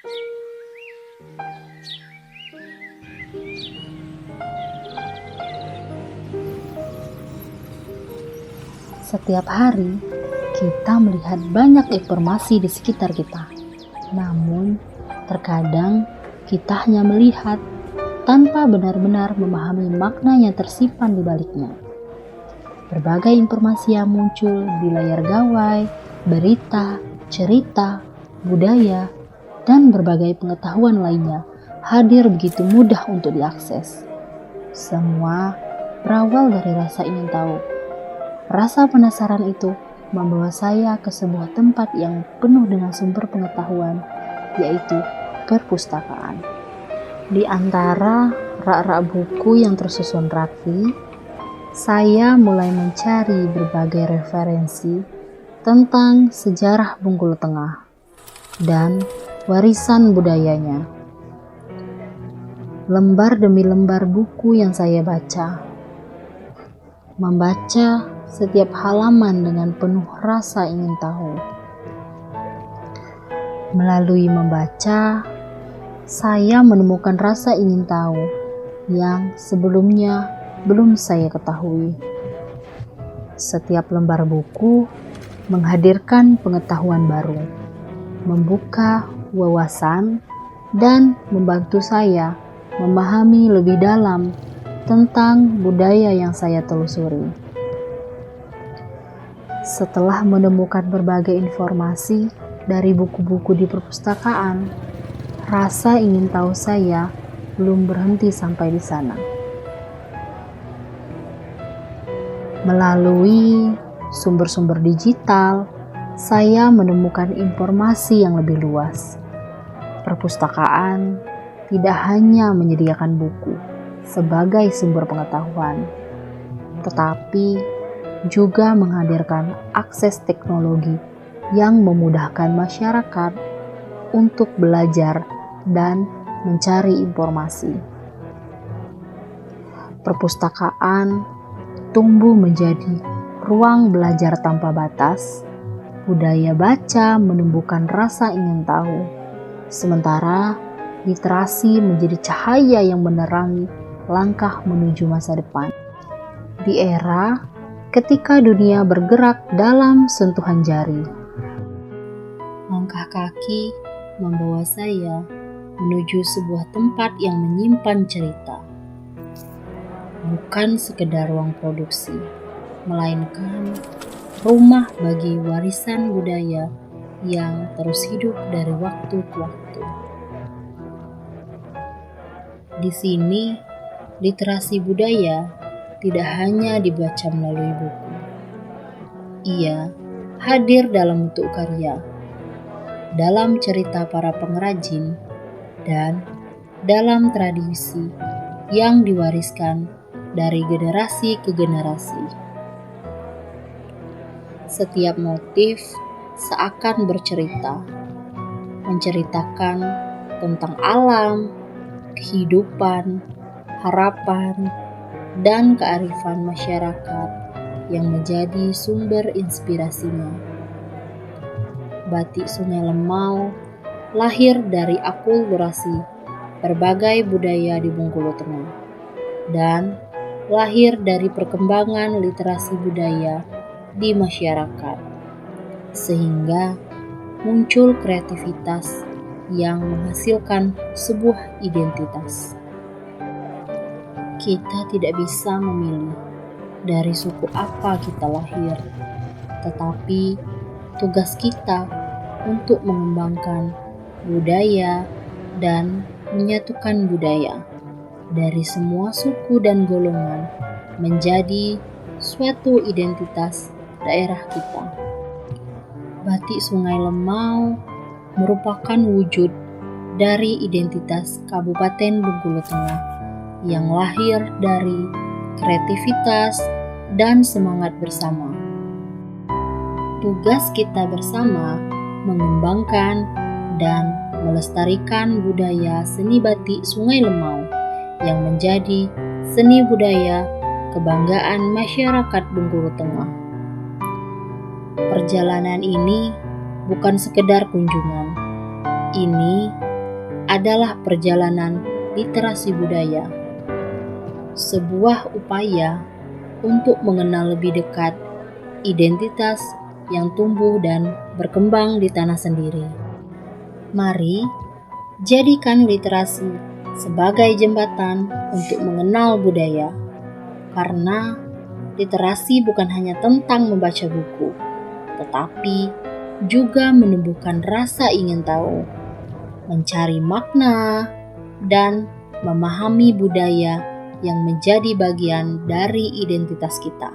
Setiap hari, kita melihat banyak informasi di sekitar kita. Namun, terkadang kita hanya melihat tanpa benar-benar memahami makna yang tersimpan di baliknya. Berbagai informasi yang muncul di layar gawai, berita, cerita, budaya, dan berbagai pengetahuan lainnya hadir begitu mudah untuk diakses. Semua berawal dari rasa ingin tahu. Rasa penasaran itu membawa saya ke sebuah tempat yang penuh dengan sumber pengetahuan, yaitu perpustakaan. Di antara rak-rak buku yang tersusun rapi, saya mulai mencari berbagai referensi tentang sejarah Bengkulu Tengah dan warisan budayanya. Lembar demi lembar buku yang saya baca, membaca setiap halaman dengan penuh rasa ingin tahu. Melalui membaca, saya menemukan rasa ingin tahu yang sebelumnya belum saya ketahui. Setiap lembar buku menghadirkan pengetahuan baru, membuka wawasan, dan membantu saya memahami lebih dalam tentang budaya yang saya telusuri. Setelah menemukan berbagai informasi dari buku-buku di perpustakaan, rasa ingin tahu saya belum berhenti sampai di sana. Melalui sumber-sumber digital, saya menemukan informasi yang lebih luas. Perpustakaan tidak hanya menyediakan buku sebagai sumber pengetahuan, tetapi juga menghadirkan akses teknologi yang memudahkan masyarakat untuk belajar dan mencari informasi. Perpustakaan tumbuh menjadi ruang belajar tanpa batas. Budaya baca menumbuhkan rasa ingin tahu, sementara literasi menjadi cahaya yang menerangi langkah menuju masa depan. Di era ketika dunia bergerak dalam sentuhan jari, langkah kaki membawa saya menuju sebuah tempat yang menyimpan cerita. Bukan sekedar ruang produksi, melainkan rumah bagi warisan budaya yang terus hidup dari waktu ke waktu. Di sini, literasi budaya tidak hanya dibaca melalui buku. Ia hadir dalam bentuk karya, dalam cerita para pengrajin, dan dalam tradisi yang diwariskan dari generasi ke generasi. Setiap motif seakan bercerita, menceritakan tentang alam, kehidupan, harapan, dan kearifan masyarakat yang menjadi sumber inspirasinya. Batik Sungai Lemau lahir dari akulturasi berbagai budaya di Bengkulu Tengah dan lahir dari perkembangan literasi budaya di masyarakat, sehingga muncul kreativitas yang menghasilkan sebuah identitas. Kita tidak bisa memilih dari suku apa kita lahir, tetapi tugas kita untuk mengembangkan budaya dan menyatukan budaya dari semua suku dan golongan menjadi suatu identitas daerah kita. Batik Sungai Lemau merupakan wujud dari identitas Kabupaten Bengkulu Tengah yang lahir dari kreativitas dan semangat bersama. Tugas kita bersama mengembangkan dan melestarikan budaya seni batik Sungai Lemau yang menjadi seni budaya kebanggaan masyarakat Bengkulu Tengah. Perjalanan ini bukan sekedar kunjungan. Ini adalah perjalanan literasi budaya, sebuah upaya untuk mengenal lebih dekat identitas yang tumbuh dan berkembang di tanah sendiri. Mari jadikan literasi sebagai jembatan untuk mengenal budaya, karena literasi bukan hanya tentang membaca buku, tetapi juga menumbuhkan rasa ingin tahu, mencari makna, dan memahami budaya yang menjadi bagian dari identitas kita.